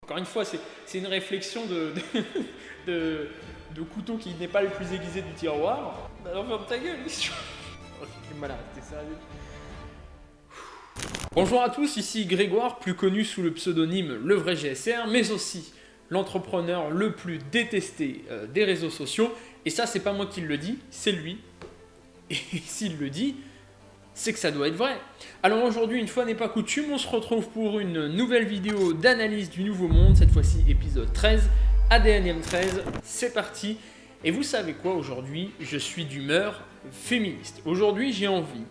Encore une fois, c'est une réflexion de couteau qui n'est pas le plus aiguisé du tiroir. Bah alors ferme ta gueule, question. Oh, j'ai du mal à rester sérieux. Bonjour à tous, ici Grégoire, plus connu sous le pseudonyme Le Vrai GSR, mais aussi l'entrepreneur le plus détesté des réseaux sociaux. Et ça, c'est pas moi qui le dis, c'est lui. Et s'il le dit, c'est que ça doit être vrai. Alors aujourd'hui, une fois n'est pas coutume, on se retrouve pour une nouvelle vidéo d'analyse du Nouveau Monde, cette fois-ci épisode 13, ADNM 13, c'est parti. Et vous savez quoi, aujourd'hui, je suis d'humeur féministe. Aujourd'hui, j'ai envie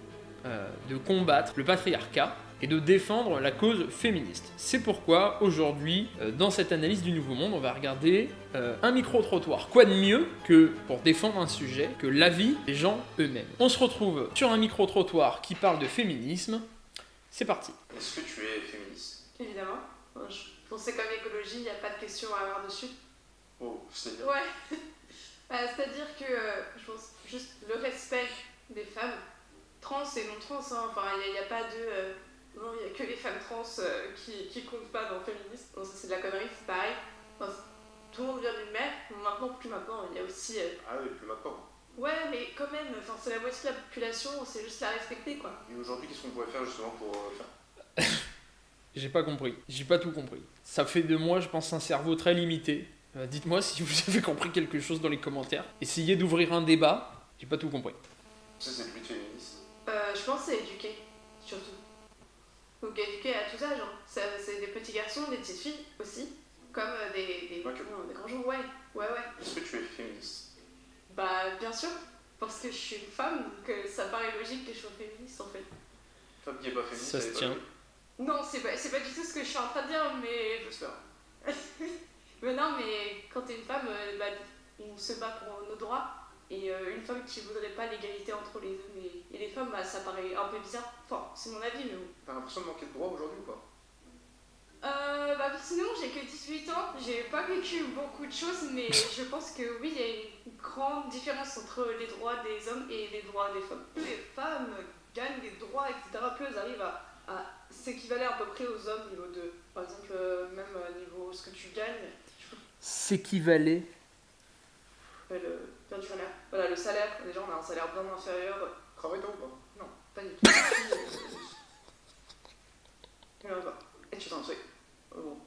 de combattre le patriarcat et de défendre la cause féministe. C'est pourquoi aujourd'hui, dans cette analyse du Nouveau Monde, on va regarder un micro-trottoir. Quoi de mieux que pour défendre un sujet que l'avis des gens eux-mêmes. On se retrouve sur un micro-trottoir qui parle de féminisme. C'est parti. Est-ce que tu es féministe? Évidemment. Je pensais comme écologie, il n'y a pas de questions à avoir dessus. Oh, c'est-à-dire? Ouais. C'est-à-dire que je pense juste le respect des femmes, trans et non trans, hein. Enfin, il n'y a pas de... non, il n'y a que les femmes trans qui comptent pas dans le féminisme. Non, ça c'est de la connerie, c'est pareil. Enfin, tout le monde vient d'une mère, maintenant, plus maintenant, il y a aussi... Ah oui, plus maintenant. Ouais, mais quand même, c'est la moitié de la population, c'est juste la respecter, quoi. Et aujourd'hui, qu'est-ce qu'on pourrait faire justement pour faire? J'ai pas compris, j'ai pas tout compris. Ça fait de moi, je pense, un cerveau très limité. Dites-moi si vous avez compris quelque chose dans les commentaires. Essayez d'ouvrir un débat, j'ai pas tout compris. Ça, c'est plus de féministe. Je pense que c'est éduquer, surtout. Donc éduquer à tous âges, hein. C'est des petits garçons, des petites filles aussi, comme des grands gens, ouais. Est-ce que tu es féministe? Bah bien sûr, parce que je suis une femme, donc ça paraît logique que je sois féministe en fait. Femme qui est pas féministe, Ça elle se est pas tient. jolie. Non, c'est pas du tout ce que je suis en train de dire, mais... J'espère. Mais non, mais quand t'es une femme, on se bat pour nos droits, et une femme qui voudrait pas l'égalité entre les hommes et les femmes, ça paraît un peu bizarre. Enfin, c'est mon avis, mais bon. T'as l'impression de manquer de droits aujourd'hui ou pas? Personnellement, j'ai que 18 ans, j'ai pas vécu beaucoup de choses, mais je pense que oui, il y a une grande différence entre les droits des hommes et les droits des femmes. Plus les femmes gagnent des droits, etc., plus elles arrivent à s'équivaler à peu près aux hommes, niveau de, par exemple, même niveau ce que tu gagnes. S'équivaler. Bien du salaire. Voilà, le salaire, déjà on a un salaire bien inférieur. Travaille-toi ou pas? Non, pas du tout. Et là, bah. Et tu t'en truc. Bon.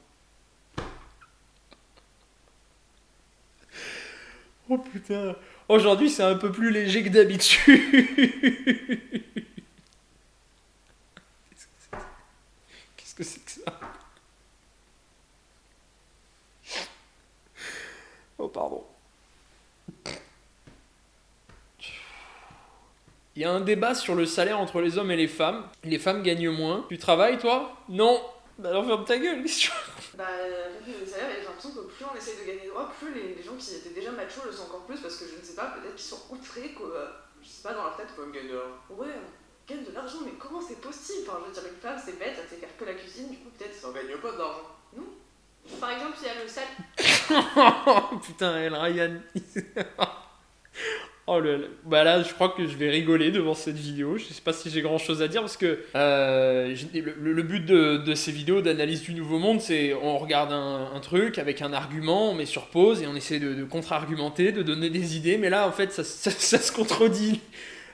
Oh putain. Aujourd'hui, c'est un peu plus léger que d'habitude. Qu'est-ce que c'est que ça? Oh, pardon. Il y a un débat sur le salaire entre les hommes et les femmes. Les femmes gagnent moins. Tu travailles, toi? Non. Bah alors ferme ta gueule, qu'est-ce que tu veux? Bah, le salaire, j'ai l'impression que plus on essaye de gagner droit, plus les gens qui étaient déjà machos le sont encore plus, parce que je ne sais pas, peut-être qu'ils sont outrés, quoi. Je sais pas, dans leur tête. Faut me gagner de l'argent. Ouais, on gagne de l'argent, mais comment c'est possible? Enfin, je veux dire, une femme, c'est bête, elle sait faire que la cuisine, du coup, peut-être. Ça en gagne pas d'argent. Non. Par exemple, il y a le salaire. Oh putain, elle Ryan. Oh bah là, je crois que je vais rigoler devant cette vidéo. Je sais pas si j'ai grand chose à dire parce que le but de ces vidéos d'analyse du Nouveau Monde, c'est on regarde un truc avec un argument, on met sur pause et on essaie de contre-argumenter, de donner des idées. Mais là, en fait, ça se contredit.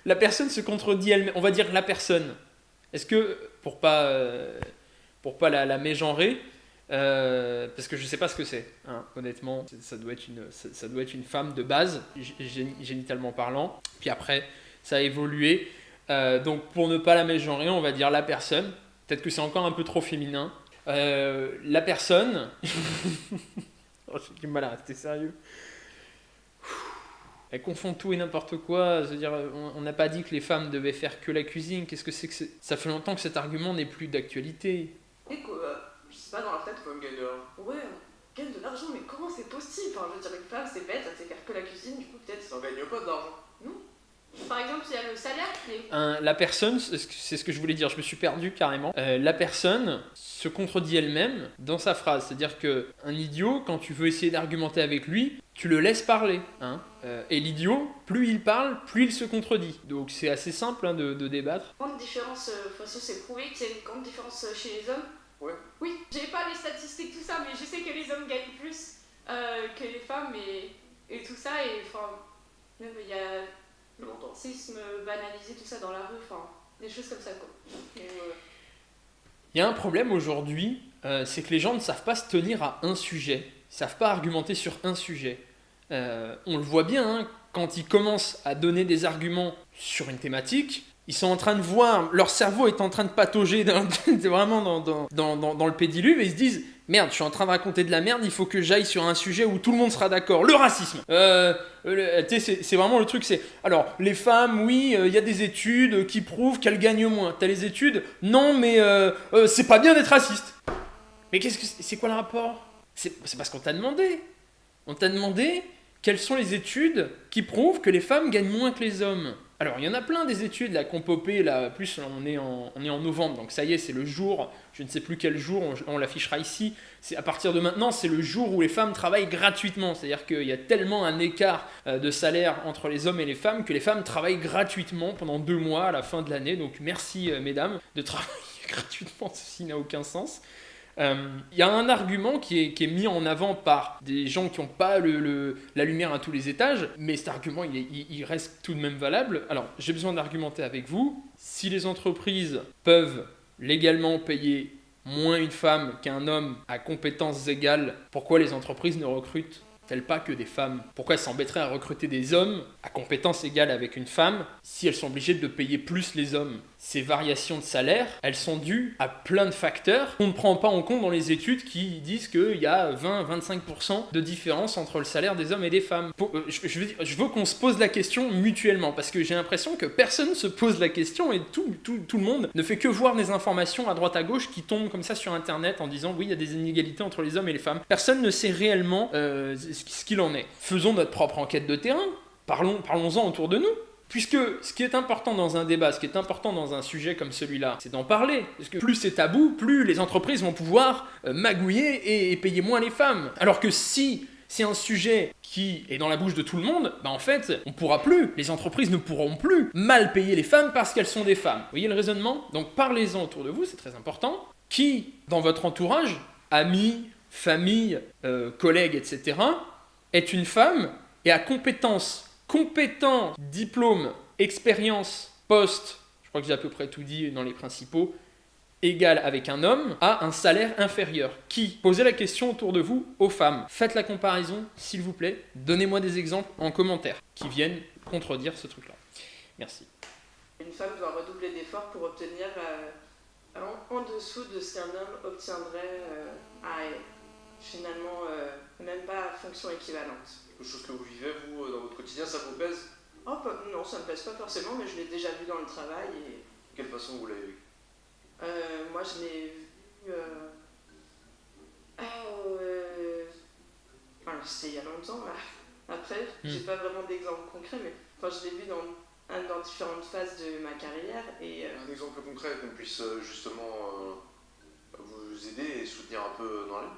La personne se contredit elle-même. On va dire la personne. Est-ce que, pour pas la mégenrer, parce que je sais pas ce que c'est, hein, honnêtement, ça doit être une femme de base, génitalement parlant, puis après ça a évolué, donc pour ne pas la mégenrer, on va dire la personne, peut-être que c'est encore un peu trop féminin, la personne, oh, j'ai du mal à rester sérieux, elle confond tout et n'importe quoi, c'est-à-dire on n'a pas dit que les femmes devaient faire que la cuisine, qu'est-ce que c'est que ça fait longtemps que cet argument n'est plus d'actualité. Et quoi, je sais pas, dans leur tête. Faut me gagner de l'argent. Ouais, on gagne de l'argent, mais comment c'est possible? Enfin, je veux dire, une femme, c'est bête, elle sait faire que la cuisine, du coup, peut-être. Ça en gagne pas d'argent. Non. Par exemple, il y a le salaire qui est... La personne, c'est ce que je voulais dire, je me suis perdu carrément. La personne se contredit elle-même dans sa phrase. C'est-à-dire qu'un idiot, quand tu veux essayer d'argumenter avec lui, tu le laisses parler. Hein. Et l'idiot, plus il parle, plus il se contredit. Donc c'est assez simple, hein, de débattre. Grande différence, c'est prouvé qu'il y a une grande différence chez les hommes Ouais. Oui, j'ai pas les statistiques, tout ça, mais je sais que les hommes gagnent plus que les femmes et tout ça. Et enfin, même il y a Il y a longtemps. racisme banalisé, tout ça dans la rue, enfin, des choses comme ça, quoi. Et, Il y a un problème aujourd'hui, c'est que les gens ne savent pas se tenir à un sujet, ils ne savent pas argumenter sur un sujet. On le voit bien, hein, quand ils commencent à donner des arguments sur une thématique, ils sont en train de voir, leur cerveau est en train de patauger vraiment dans le pédiluve et ils se disent merde, je suis en train de raconter de la merde, il faut que j'aille sur un sujet où tout le monde sera d'accord. Le racisme. Tu sais, c'est vraiment le truc, c'est alors les femmes, oui, il y a des études qui prouvent qu'elles gagnent moins. T'as les études, non, mais c'est pas bien d'être raciste. Mais c'est quoi le rapport? C'est parce qu'on t'a demandé. On t'a demandé quelles sont les études qui prouvent que les femmes gagnent moins que les hommes. Alors, il y en a plein des études là qu'on popé, là, plus on est en novembre, donc ça y est, c'est le jour, je ne sais plus quel jour, on l'affichera ici, c'est à partir de maintenant, c'est le jour où les femmes travaillent gratuitement, c'est-à-dire qu'il y a tellement un écart de salaire entre les hommes et les femmes que les femmes travaillent gratuitement pendant 2 mois à la fin de l'année, donc merci mesdames de travailler gratuitement, ceci n'a aucun sens. Il y a un argument qui est mis en avant par des gens qui n'ont pas la lumière à tous les étages, mais cet argument, il reste tout de même valable. Alors, j'ai besoin d'argumenter avec vous. Si les entreprises peuvent légalement payer moins une femme qu'un homme à compétences égales, pourquoi les entreprises ne recrutent-elles pas que des femmes? Pourquoi elles s'embêteraient à recruter des hommes à compétences égales avec une femme si elles sont obligées de payer plus les hommes? Ces variations de salaire, elles sont dues à plein de facteurs qu'on ne prend pas en compte dans les études qui disent qu'il y a 20-25% de différence entre le salaire des hommes et des femmes. Je veux qu'on se pose la question mutuellement, parce que j'ai l'impression que personne ne se pose la question et tout le monde ne fait que voir des informations à droite à gauche qui tombent comme ça sur Internet en disant oui, il y a des inégalités entre les hommes et les femmes. Personne ne sait réellement ce qu'il en est. Faisons notre propre enquête de terrain, parlons-en autour de nous. Puisque ce qui est important dans un débat, ce qui est important dans un sujet comme celui-là, c'est d'en parler. Parce que plus c'est tabou, plus les entreprises vont pouvoir magouiller et payer moins les femmes. Alors que si c'est un sujet qui est dans la bouche de tout le monde, bah en fait, on pourra plus, les entreprises ne pourront plus mal payer les femmes parce qu'elles sont des femmes. Vous voyez le raisonnement? Donc parlez-en autour de vous, c'est très important. Qui, dans votre entourage, amis, famille, collègues, etc., est une femme et a compétence, diplôme, expérience, poste, je crois que j'ai à peu près tout dit dans les principaux, égal avec un homme, a un salaire inférieur. Qui? Posez la question autour de vous aux femmes. Faites la comparaison, s'il vous plaît. Donnez-moi des exemples en commentaire qui viennent contredire ce truc-là. Merci. Une femme doit redoubler d'efforts pour obtenir en dessous de ce qu'un homme obtiendrait à finalement même pas fonction équivalente. Quelque chose que vous vivez, vous, dans votre quotidien, ça vous pèse? Oh, non, ça ne me pèse pas forcément, mais je l'ai déjà vu dans le travail. Et, De quelle façon vous l'avez vu? moi, je l'ai vu... Enfin, c'était il y a longtemps, là. Après, j'ai pas vraiment d'exemple concret, mais enfin, je l'ai vu dans différentes phases de ma carrière. Et, Un exemple concret qu'on puisse justement vous aider et soutenir un peu dans la vie?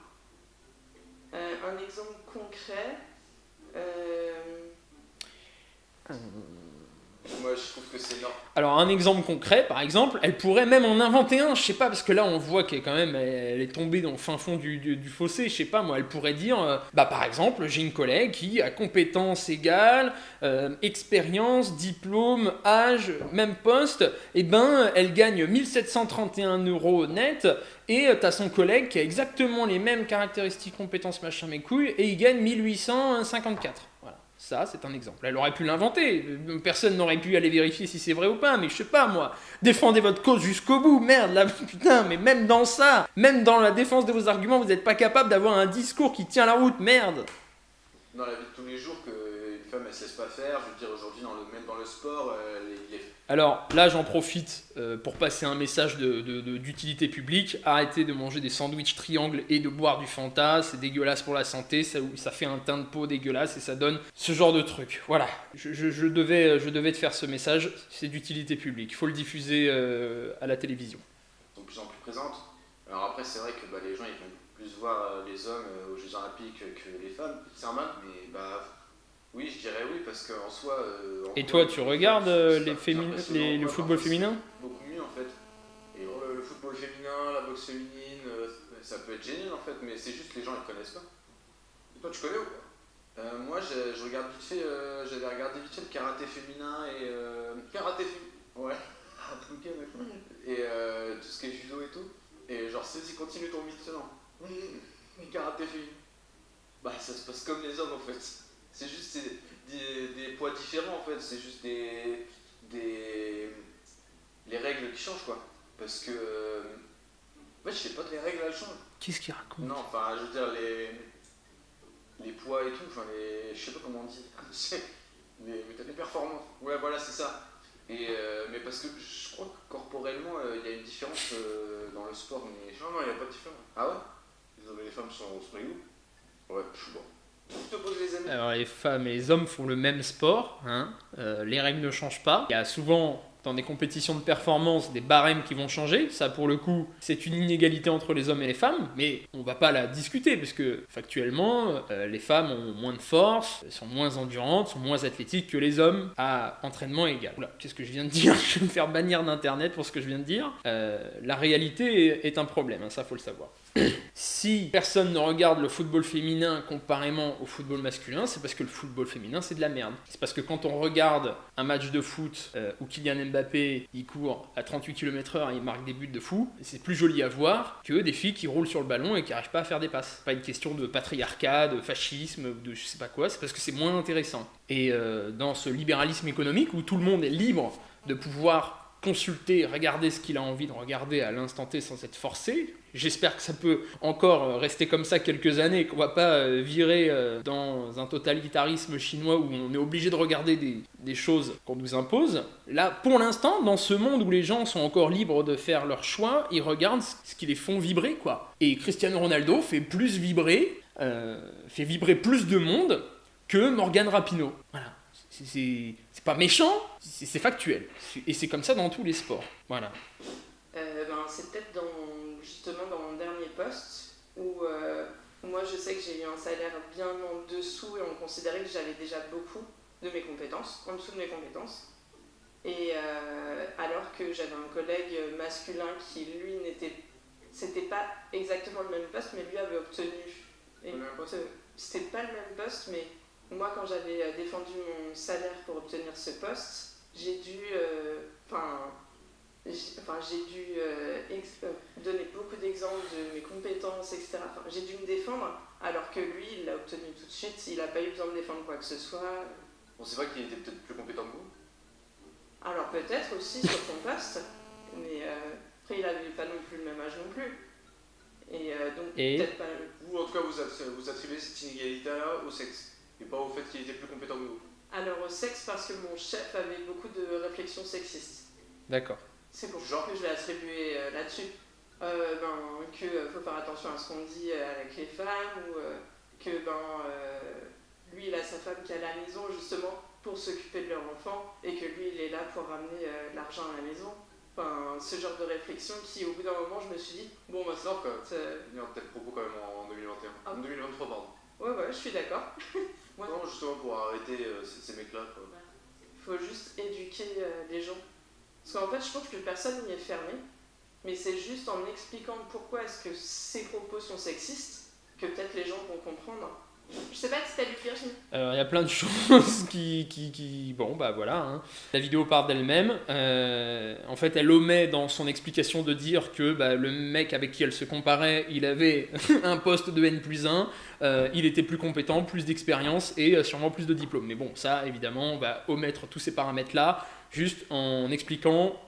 un exemple concret... Moi, je trouve que c'est énorme. Alors un exemple concret, par exemple, elle pourrait même en inventer un, je sais pas, parce que là on voit qu'elle quand même, elle est tombée dans le fin fond du fossé, je sais pas, moi, elle pourrait dire, par exemple, j'ai une collègue qui a compétences égales, expérience, diplôme, âge, même poste, et ben elle gagne 1731 € net, et t'as son collègue qui a exactement les mêmes caractéristiques, compétences, machin, mes couilles, et il gagne 1854. Voilà. Ça, c'est un exemple. Elle aurait pu l'inventer. Personne n'aurait pu aller vérifier si c'est vrai ou pas, mais je sais pas, moi. Défendez votre cause jusqu'au bout, merde, là, putain, mais même dans ça, même dans la défense de vos arguments, vous n'êtes pas capable d'avoir un discours qui tient la route, merde. Dans la vie de tous les jours, qu'une femme, elle se laisse pas faire, je veux dire, aujourd'hui, même dans le sport, il est... Alors là, j'en profite pour passer un message d'utilité publique. Arrêtez de manger des sandwichs triangles et de boire du Fanta, c'est dégueulasse pour la santé, ça fait un teint de peau dégueulasse et ça donne ce genre de truc. Voilà, je devais te faire ce message, c'est d'utilité publique, il faut le diffuser à la télévision. Sont de plus en plus présentes. Alors après, c'est vrai que les gens, ils vont plus voir les hommes aux Jeux Olympiques que les femmes, c'est normal, mais oui, je dirais oui, parce qu'en soi... Et toi, tu regardes le football féminin? Beaucoup mieux, en fait. Et le football féminin, la boxe féminine, ça peut être génial en fait, mais c'est juste que les gens ils connaissent pas. Et toi tu connais ou pas? Moi je regarde vite fait, j'avais regardé vite fait le karaté féminin et... Karaté féminin. Ouais. Ok d'accord. Et tout ce qui est judo et tout. Et genre vas-y continue ton mythe maintenant. Karaté féminin. Bah ça se passe comme les hommes en fait. C'est juste des poids différents en fait, c'est juste les règles qui changent quoi. Parce que... ouais, je sais pas que les règles elles changent. Qu'est-ce qu'il raconte? Non, enfin je veux dire les poids et tout, enfin je sais pas comment on dit. les performances. Ouais voilà c'est ça. Et mais parce que je crois que corporellement il y a une différence dans le sport mais... Non, il n'y a pas de différence. Ah ouais? Les hommes et les femmes sont égaux? Ouais, je suis bon. Je te pose les amis. Alors les femmes et les hommes font le même sport, hein. Les règles ne changent pas. Il y a souvent dans des compétitions de performance des barèmes qui vont changer. Ça pour le coup c'est une inégalité entre les hommes et les femmes, mais on va pas la discuter parce que factuellement les femmes ont moins de force, sont moins endurantes, sont moins athlétiques que les hommes à entraînement égal. Oula, qu'est-ce que je viens de dire? Je vais me faire bannir d'internet pour ce que je viens de dire. La réalité est un problème, hein, ça faut le savoir. Si personne ne regarde le football féminin comparément au football masculin, c'est parce que le football féminin c'est de la merde. C'est parce que quand on regarde un match de foot où Kylian Mbappé il court à 38 km/h et il marque des buts de fou, c'est plus joli à voir que des filles qui roulent sur le ballon et qui n'arrivent pas à faire des passes. C'est pas une question de patriarcat, de fascisme, de je sais pas quoi, c'est parce que c'est moins intéressant. Et dans ce libéralisme économique où tout le monde est libre de pouvoir consulter, regarder ce qu'il a envie de regarder à l'instant T sans être forcé. J'espère que ça peut encore rester comme ça quelques années, qu'on va pas virer dans un totalitarisme chinois où on est obligé de regarder des choses qu'on nous impose. Là, pour l'instant, dans ce monde où les gens sont encore libres de faire leurs choix, ils regardent ce qui les font vibrer, quoi. Et Cristiano Ronaldo fait vibrer plus de monde que Morgan Rapinoe. Voilà. C'est pas méchant, c'est factuel. Et c'est comme ça dans tous les sports. Voilà. C'est peut-être justement dans mon dernier poste où moi je sais que j'ai eu un salaire bien en dessous et on considérait que j'avais déjà beaucoup de mes compétences, en dessous de mes compétences. Et alors que j'avais un collègue masculin qui lui c'était pas exactement le même poste, mais lui avait obtenu. C'était pas le même poste, mais moi, quand j'avais défendu mon salaire pour obtenir ce poste, j'ai dû donner beaucoup d'exemples de mes compétences, etc. Enfin, j'ai dû me défendre, alors que lui, il l'a obtenu tout de suite. Il n'a pas eu besoin de défendre quoi que ce soit. Bon, c'est vrai qu'il était peut-être plus compétent que vous. Alors peut-être aussi sur son poste, mais après, il n'avait pas non plus le même âge non plus. Et donc, peut-être pas... Vous, en tout cas, vous attribuez cette inégalité-là au sexe. Et pas au fait qu'il était plus compétent que vous. Alors au sexe parce que mon chef avait beaucoup de réflexions sexistes. D'accord. C'est pour ça que je l'ai attribué là-dessus. Qu'il faut faire attention à ce qu'on dit avec les femmes, ou que lui il a sa femme qui est à la maison justement pour s'occuper de leur enfant, et que lui il est là pour ramener de l'argent à la maison. Enfin, ce genre de réflexion qui au bout d'un moment je me suis dit, bon bah c'est quand même. Il y a un tel propos quand même en 2021. Ah. En 2023 pardon. Ouais, je suis d'accord. Ouais. Non, justement pour arrêter ces mecs-là, quoi. Il faut juste éduquer les gens. Parce qu'en fait, je trouve que personne n'y est fermé, mais c'est juste en expliquant pourquoi est-ce que ces propos sont sexistes que peut-être les gens vont comprendre. Je sais pas si t'as lu Virginie. Alors, il y a plein de choses qui... Bon, bah voilà. Hein. La vidéo part d'elle-même. En fait, elle omet dans son explication de dire que le mec avec qui elle se comparait, il avait un poste de N+1, il était plus compétent, plus d'expérience et sûrement plus de diplômes. Mais bon, ça, évidemment, on va omettre tous ces paramètres-là, juste en expliquant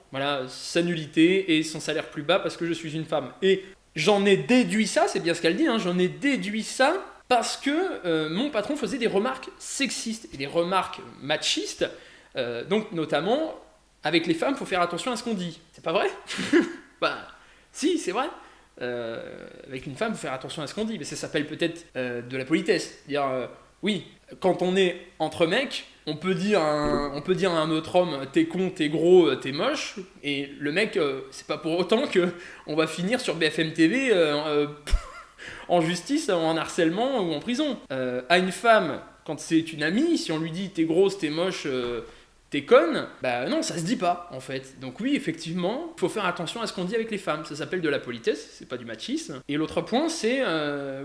sa nullité et son salaire plus bas parce que je suis une femme. Et j'en ai déduit ça, c'est bien ce qu'elle dit, hein, j'en ai déduit ça parce que mon patron faisait des remarques sexistes et des remarques machistes. Donc notamment, avec les femmes, il faut faire attention à ce qu'on dit. C'est pas vrai? Si, c'est vrai. Avec une femme, il faut faire attention à ce qu'on dit. Mais ça s'appelle peut-être de la politesse. Dire, oui, quand on est entre mecs, on peut dire à un autre homme « t'es con, t'es gros, t'es moche », et le mec, c'est pas pour autant qu'on va finir sur BFM TV en justice, en harcèlement ou en prison. À une femme, quand c'est une amie, si on lui dit « t'es grosse, t'es moche », t'es conne, bah non, ça se dit pas en fait. Donc oui, effectivement, faut faire attention à ce qu'on dit avec les femmes. Ça s'appelle de la politesse, c'est pas du machisme. Et l'autre point, c'est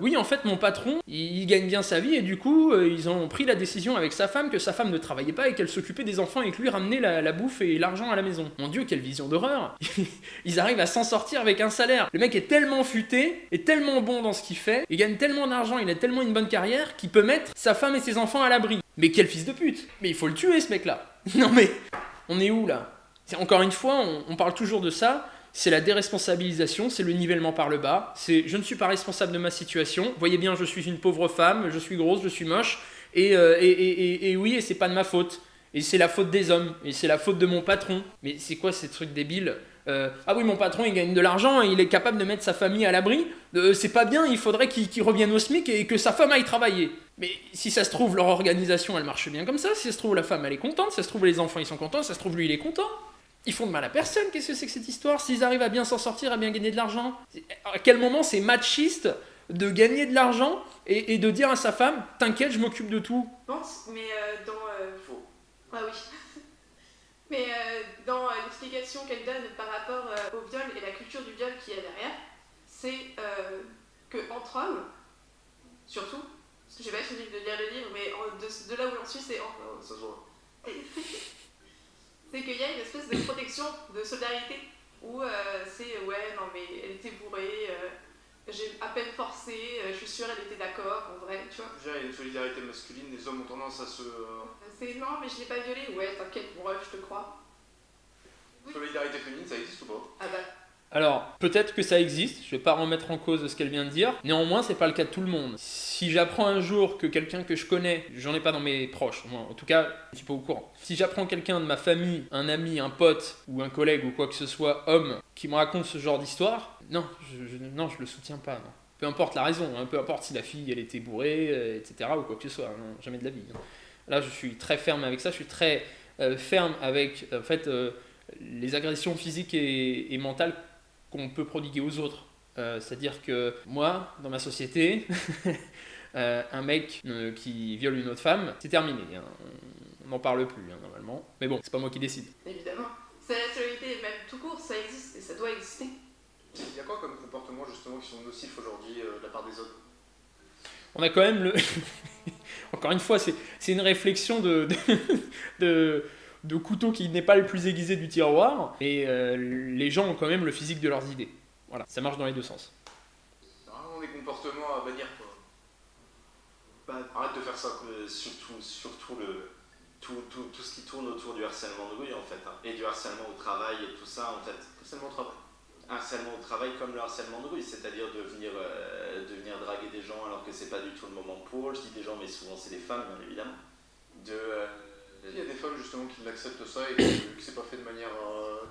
oui, en fait, mon patron, il gagne bien sa vie et du coup, ils ont pris la décision avec sa femme que sa femme ne travaillait pas et qu'elle s'occupait des enfants et que lui ramenait la bouffe et l'argent à la maison. Mon Dieu, quelle vision d'horreur. Ils arrivent à s'en sortir avec un salaire. Le mec est tellement futé, est tellement bon dans ce qu'il fait, il gagne tellement d'argent, il a tellement une bonne carrière qu'il peut mettre sa femme et ses enfants à l'abri. Mais quel fils de pute. Mais il faut le tuer ce mec-là. Non mais, on est où là? Encore une fois, on parle toujours de ça, c'est la déresponsabilisation, c'est le nivellement par le bas, c'est je ne suis pas responsable de ma situation, voyez bien, je suis une pauvre femme, je suis grosse, je suis moche, et oui, et c'est pas de ma faute, et c'est la faute des hommes, et c'est la faute de mon patron. Mais c'est quoi ces trucs débiles? Ah oui, mon patron il gagne de l'argent, il est capable de mettre sa famille à l'abri, c'est pas bien, il faudrait qu'il revienne au SMIC et que sa femme aille travailler. Mais si ça se trouve, leur organisation elle marche bien comme ça, si ça se trouve la femme elle est contente, si ça se trouve les enfants ils sont contents, si ça se trouve lui il est content. Ils font de mal à personne, qu'est-ce que c'est que cette histoire? S'ils arrivent à bien s'en sortir, à bien gagner de l'argent, à quel moment c'est machiste de gagner de l'argent et de dire à sa femme, t'inquiète, je m'occupe de tout? pense, mais Faux. Ah oui. Mais dans l'explication qu'elle donne par rapport au viol et la culture du viol qu'il y a derrière, c'est que entre hommes, surtout, parce que j'ai pas fini de lire le livre, mais de là où j'en suis, c'est Ça se voit. c'est qu'il y a une espèce de protection, de solidarité, où c'est ouais, non mais elle était bourrée, j'ai à peine forcé, je suis sûre elle était d'accord, en vrai, tu vois. Déjà, il y a une solidarité masculine, les hommes ont tendance à se. C'est non, mais je l'ai pas violée, ouais, t'inquiète, bref, je te crois. Solidarité féminine, ça existe ou pas? Ah bah, Alors, peut-être que ça existe, je vais pas remettre en cause ce qu'elle vient de dire, néanmoins, c'est pas le cas de tout le monde. Si j'apprends un jour que quelqu'un que je connais, j'en ai pas dans mes proches, moi, en tout cas, je suis pas au courant. Si j'apprends quelqu'un de ma famille, un ami, un pote, ou un collègue, ou quoi que ce soit, homme, qui me raconte ce genre d'histoire, non, non, je le soutiens pas, non. Peu importe la raison, hein, peu importe si la fille, elle était bourrée, etc., ou quoi que ce soit, non, jamais de la vie. Hein. Là, je suis très ferme avec ça, je suis très ferme avec, en fait, les agressions physiques et mentales qu'on peut prodiguer aux autres. C'est-à-dire que moi, dans ma société, un mec qui viole une autre femme, c'est terminé. Hein. On n'en parle plus, hein, normalement. Mais bon, c'est pas moi qui décide. évidemment. C'est la solidarité, même tout court, ça existe et ça doit exister. Il y a quoi comme comportements justement qui sont nocifs aujourd'hui de la part des hommes? On a quand même le... Encore une fois, c'est une réflexion de couteau qui n'est pas le plus aiguisé du tiroir. Et les gens ont quand même le physique de leurs idées. Voilà, ça marche dans les deux sens. C'est vraiment des comportements à bannir quoi. Bah, Arrête de faire ça quoi. surtout tout ce qui tourne autour du harcèlement de rue en fait, hein, et du harcèlement au travail et tout ça en fait. Harcèlement au travail. Harcèlement au travail comme le harcèlement de rue, c'est-à-dire de venir draguer des gens alors que c'est pas du tout le moment pour. Je dis des gens mais souvent c'est des femmes bien évidemment. Il y a des femmes justement qui l'acceptent ça et que c'est pas fait de manière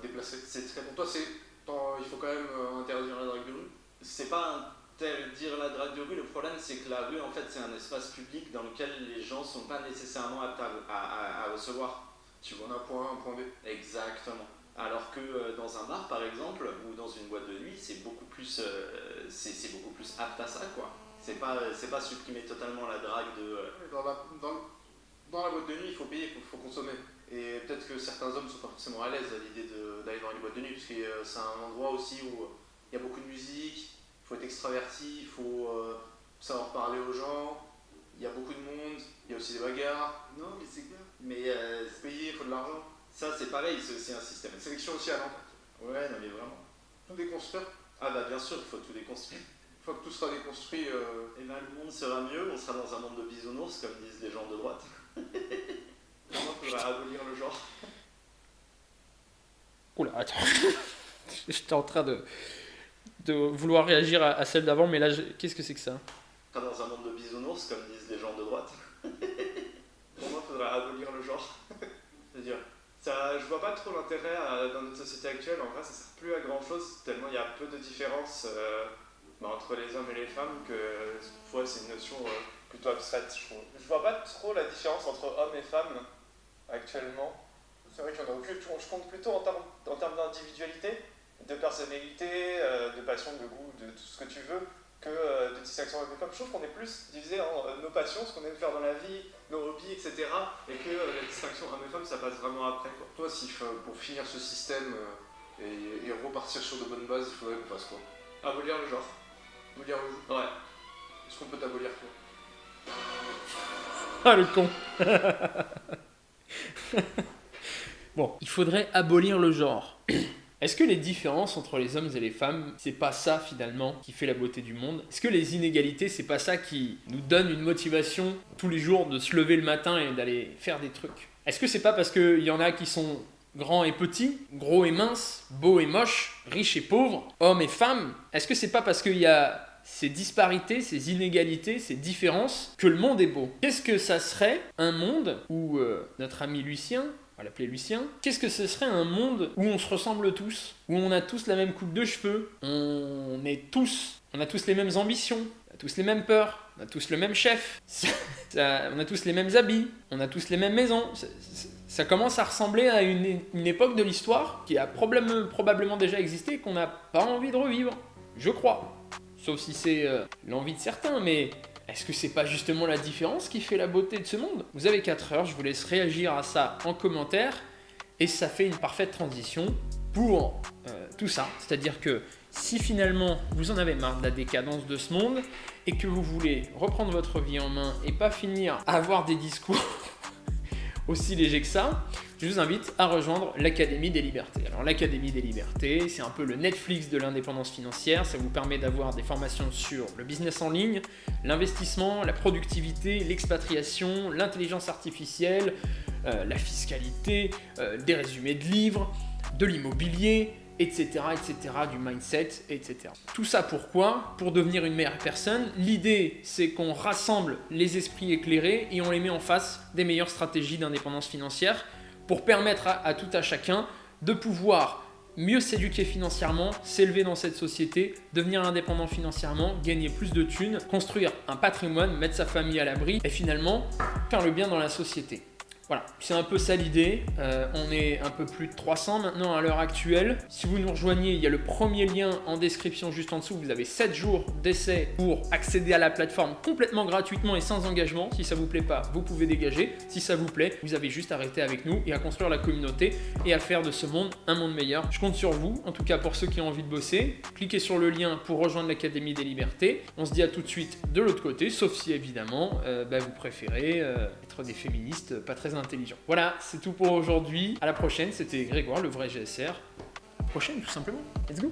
déplacée. C'est très Pour toi, il faut quand même interdire la drague de rue? C'est pas interdire la drague de rue, le problème c'est que la rue en fait c'est un espace public dans lequel les gens sont pas nécessairement aptes à recevoir. Tu vois, on a un point A, un point B. Exactement. Alors que dans un bar par exemple ou dans une boîte de nuit c'est beaucoup plus apte à ça quoi. C'est pas supprimer totalement la drague de. Dans la boîte de nuit, il faut payer, il faut consommer. Et peut-être que certains hommes ne sont pas forcément à l'aise à l'idée d'aller dans les boîtes de nuit, parce que c'est un endroit aussi où il y a beaucoup de musique, il faut être extraverti, il faut savoir parler aux gens, il y a beaucoup de monde, il y a aussi des bagarres. Non mais c'est clair. Mais faut payer, il faut de l'argent. Ça c'est pareil, c'est aussi un système. Une sélection sociale, en fait. Ouais non mais vraiment. Tout déconstruire. Ah bah bien sûr il faut tout déconstruire. Une fois que tout sera déconstruit, Et ben le monde sera mieux, on sera dans un monde de bisounours comme disent les gens de droite. vraiment, il faudra abolir le genre. Oula, attends. J'étais en train de vouloir réagir à celle d'avant, mais là, qu'est-ce que c'est que ça? On sera dans un monde de bisounours comme disent les gens de droite. Pour moi, il faudra abolir le genre. C'est-à-dire, ça, je vois pas trop l'intérêt dans notre société actuelle, en vrai ça sert plus à grand chose, tellement il y a peu de différence entre les hommes et les femmes que ouais, c'est une notion plutôt abstraite, je trouve. Je vois pas trop la différence entre hommes et femmes actuellement. C'est vrai qu'il y en a aucune, je compte plutôt en termes d'individualité, de personnalité, de passion, de goût, de tout ce que tu veux, que de distinction avec les femmes. Je trouve qu'on est plus divisé en nos passions, ce qu'on aime faire dans la vie, nos hobbies, etc. Et que la distinction hommes et femmes, ça passe vraiment après, quoi. Toi, pour finir ce système et repartir sur de bonnes bases, il faudrait qu'on fasse quoi? Abolir le genre. Abolir le jeu? Ouais. Est-ce qu'on peut t'abolir, toi? Ah, le con. Bon, il faudrait abolir le genre. Est-ce que les différences entre les hommes et les femmes, c'est pas ça finalement qui fait la beauté du monde? Est-ce que les inégalités, c'est pas ça qui nous donne une motivation tous les jours de se lever le matin et d'aller faire des trucs? Est-ce que c'est pas parce qu'il y en a qui sont grands et petits, gros et minces, beaux et moches, riches et pauvres, hommes et femmes? Est-ce que c'est pas parce qu'il y a ces disparités, ces inégalités, ces différences que le monde est beau? Qu'est-ce que ça serait un monde où notre ami Lucien, on va l'appeler Lucien, qu'est-ce que ce serait un monde où on se ressemble tous, où on a tous la même coupe de cheveux, on a tous les mêmes ambitions, on a tous les mêmes peurs, on a tous le même chef, on a tous les mêmes habits, on a tous les mêmes maisons. Ça commence à ressembler à une époque de l'histoire qui a probablement déjà existé et qu'on n'a pas envie de revivre, je crois. Sauf si c'est l'envie de certains, mais est-ce que c'est pas justement la différence qui fait la beauté de ce monde? Vous avez 4 heures, je vous laisse réagir à ça en commentaire, et ça fait une parfaite transition pour tout ça. C'est-à-dire que si finalement vous en avez marre de la décadence de ce monde, et que vous voulez reprendre votre vie en main et pas finir à avoir des discours aussi léger que ça, je vous invite à rejoindre l'Académie des Libertés. Alors l'Académie des Libertés, c'est un peu le Netflix de l'indépendance financière. Ça vous permet d'avoir des formations sur le business en ligne, l'investissement, la productivité, l'expatriation, l'intelligence artificielle, la fiscalité, des résumés de livres, de l'immobilier, etc., du mindset, etc. Tout ça pourquoi? Pour devenir une meilleure personne. L'idée, c'est qu'on rassemble les esprits éclairés et on les met en face des meilleures stratégies d'indépendance financière pour permettre à tout à chacun de pouvoir mieux s'éduquer financièrement, s'élever dans cette société, devenir indépendant financièrement, gagner plus de thunes, construire un patrimoine, mettre sa famille à l'abri et finalement faire le bien dans la société. Voilà, c'est un peu ça l'idée. On est un peu plus de 300 maintenant à l'heure actuelle. Si vous nous rejoignez, il y a le premier lien en description juste en dessous. Vous avez 7 jours d'essai pour accéder à la plateforme complètement gratuitement et sans engagement. Si ça vous plaît pas, vous pouvez dégager. Si ça vous plaît, vous avez juste à rester avec nous et à construire la communauté et à faire de ce monde un monde meilleur. Je compte sur vous, en tout cas pour ceux qui ont envie de bosser. Cliquez sur le lien pour rejoindre l'Académie des Libertés. On se dit à tout de suite de l'autre côté, sauf si évidemment vous préférez être des féministes pas très intelligent. Voilà, c'est tout pour aujourd'hui. À la prochaine, c'était Grégoire, le vrai GSR. À la prochaine, tout simplement. Let's go!